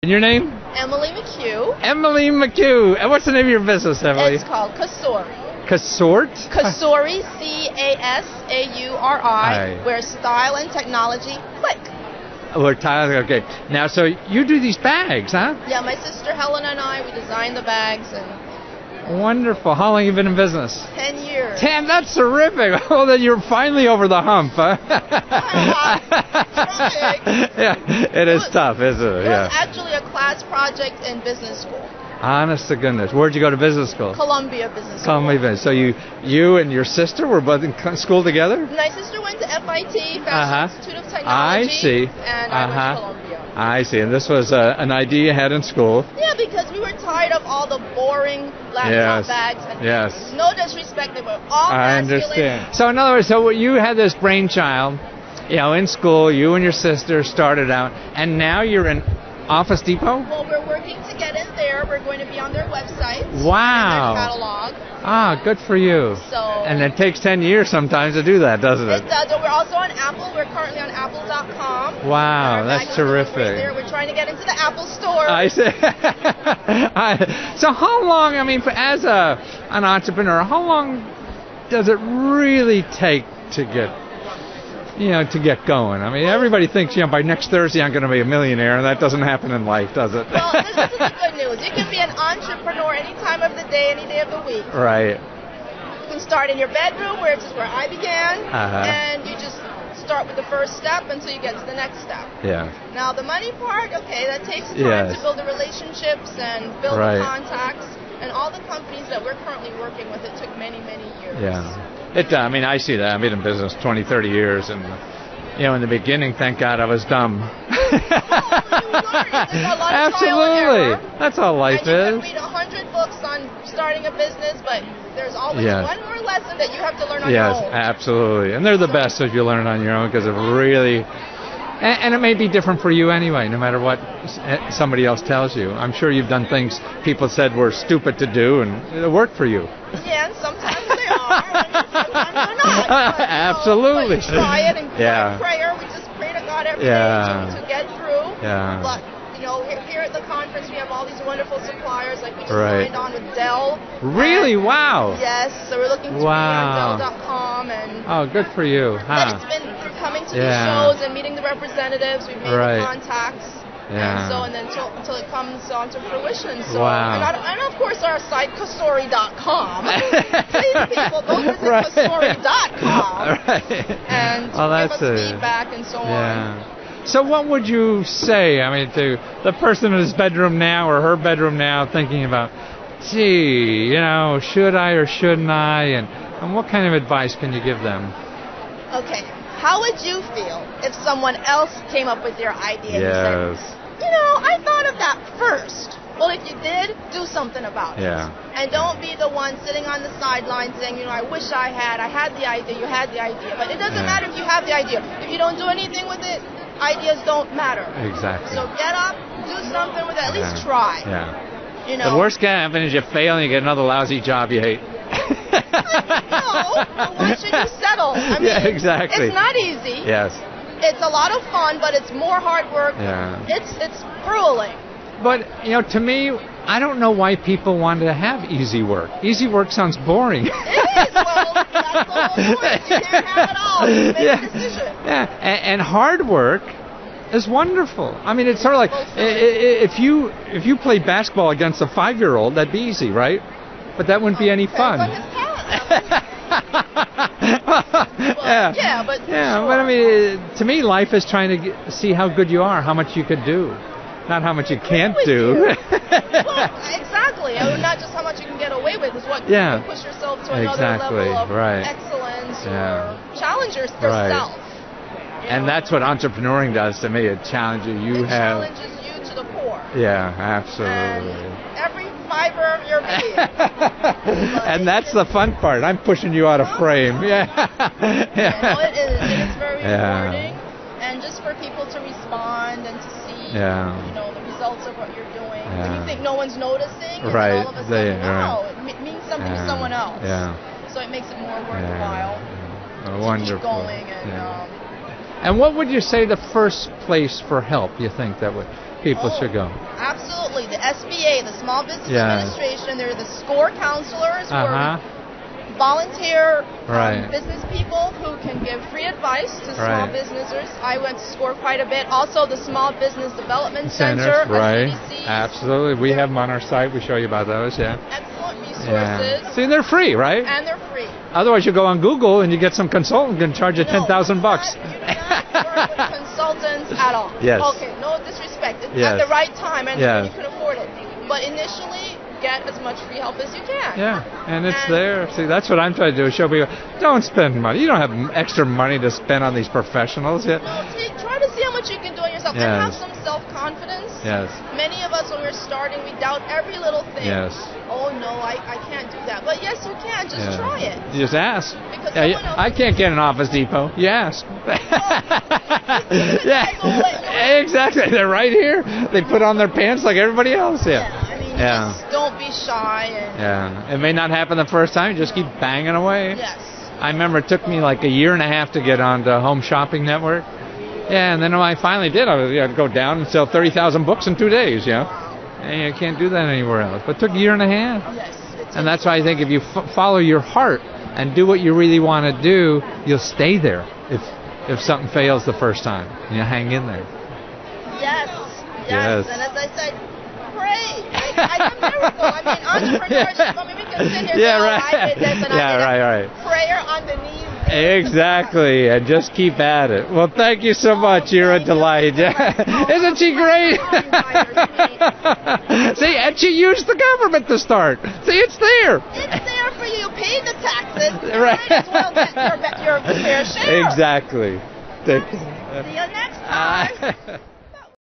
And your name? Emily McHugh. Emily McHugh. And what's the name of your business, Emily? It's called Casauri. Casort? Casauri, Casauri, where style and technology click. Okay. Now, so you do these bags, huh? Yeah, my sister Helen and I, we design the bags. And wonderful. How long have you been in business? 10 years. 10? That's terrific. Oh, then you're finally over the hump, huh? Yeah, it is tough, isn't it? It was actually a class project in business school. Honest to goodness. Where'd you go to business school? Columbia Business School. Columbia Business. So you and your sister were both in school together? My sister went to FIT, Fashion Institute of Technology. I see. And I went to Columbia. I see. And this was an idea you had in school? Yeah, because we were tired of all the boring laptop bags. And no disrespect, they were all I understand. So in other words, so you had this brainchild, in school, you and your sister started out, and now you're in Office Depot? Well, we're working to get in there. We're going to be on their website. Wow. And their catalog. Ah, good for you. And it takes 10 years sometimes to do that, doesn't it? It does. We're also on Apple. We're currently on Apple.com. Wow, that's terrific. We're trying to get into the Apple Store. I see. So how long, as an entrepreneur, how long does it really take to get going? Everybody thinks, by next Thursday I'm going to be a millionaire, and that doesn't happen in life, does it? Well, this is the good news. You can be an entrepreneur any time of the day, any day of the week. Right. You can start in your bedroom, which is where I began, and you just start with the first step until you get to the next step. Yeah. Now, the money part, that takes time to build the relationships and build the contacts. And all the companies that we're currently working with, it took many, many years. Yeah. I see that. I've been in business 20, 30 years, and, in the beginning, thank God I was dumb. Absolutely. That's all life is. You can read 100 books on starting a business, but there's always one more lesson that you have to learn on your own. Yes, absolutely. And they're the best if you learn on your own, because it really... And it may be different for you anyway, no matter what somebody else tells you. I'm sure you've done things people said were stupid to do, and it worked for you. Yeah, and sometimes they are, and sometimes they're not. But, absolutely. But you try it, and prayer, we just pray to God every day to get through. Yeah. But, here at the conference, we have all these wonderful suppliers, like we just signed on with Dell. Really? Wow. Yes, so we're looking to be on Dell.com. Oh, good for you. It's been coming to these shows and meeting the representatives. We've made the contacts. And then until it comes onto fruition. So, and of course our site, Casauri.com. Please, people, go visit Casauri.com and give us feedback and so on. So what would you say, to the person in his bedroom now or her bedroom now thinking about, gee, should I or shouldn't I? And what kind of advice can you give them? Okay. How would you feel if someone else came up with your idea and said, I thought of that first. Well, if you did, do something about it. And don't be the one sitting on the sidelines saying, I wish I had the idea, you had the idea. But it doesn't matter if you have the idea. If you don't do anything with it, ideas don't matter. Exactly. So get up, do something with it, at least try. The worst can happen is you fail and you get another lousy job you hate. Why should you settle? Exactly. It's not easy. Yes. It's a lot of fun, but it's more hard work. It's grueling. But, to me, I don't know why people want to have easy work. Easy work sounds boring. It is. Well, that's the whole point. You can't have it all. You make a decision. And hard work is wonderful. It's sort of like if you played basketball against a 5-year-old, that'd be easy, right? But that wouldn't be any fun. But to me, life is trying to see how good you are, how much you could do, not how much you can't do. Well, exactly. Not just how much you can get away with, is what you can push yourself to another level of excellence or challenge yourself. And that's what entrepreneuring does to me. It challenges you. It challenges you to the core. Yeah, absolutely. And every fiber of your being. And that's the fun part. I'm pushing you out of frame. It is. It's very rewarding. And just for people to respond and to see, the results of what you're doing. When you think no one's noticing, and all of a sudden, it means something to someone else. So it makes it more worthwhile to keep going. And what would you say the first place for help you think that would people should go. Absolutely. The SBA, the Small Business Administration, they're the SCORE counselors, who are volunteer business people who can give free advice to small businesses. I went to SCORE quite a bit. Also, the Small Business Development Center. Absolutely. We have them on our site. We show you about those, Excellent resources. See, they're free, right? And they're free. Otherwise, you go on Google and you get some consultant can charge you $10,000. You do not work with consultants at all. Okay, no disrespect. It's at the right time and you can afford it. But initially, get as much free help as you can. And it's there. See, that's what I'm trying to do, is show people, don't spend money. You don't have extra money to spend on these professionals. No, try to see how much you can do on yourself and have some self-confidence. Many of us, when we're starting, we doubt every little thing. Oh, no, I can't do that. But yes, you can. Just try it. You just ask. I can't get an Office Depot. You ask. Exactly. They're right here. They put on their pants like everybody else. Just don't be shy. It may not happen the first time. You just keep banging away. I remember it took me like a year and a half to get on the Home Shopping Network. And then when I finally did, I'd go down and sell 30,000 books in 2 days, And you can't do that anywhere else. But it took a year and a half. And that's why I think if you follow your heart and do what you really want to do, you'll stay there if something fails the first time. You hang in there. Yes. And as I said, pray. I did miracle. I mean, entrepreneurship. I mean, we can sit here and I did this and I did that. Prayer on the knees. Exactly, and just keep at it. Well, thank you so much. You're a delight. Isn't she great? See, and she used the government to start. See, it's there. It's there for you. You paid the taxes. You might as well get your fair share. Exactly. See you next time.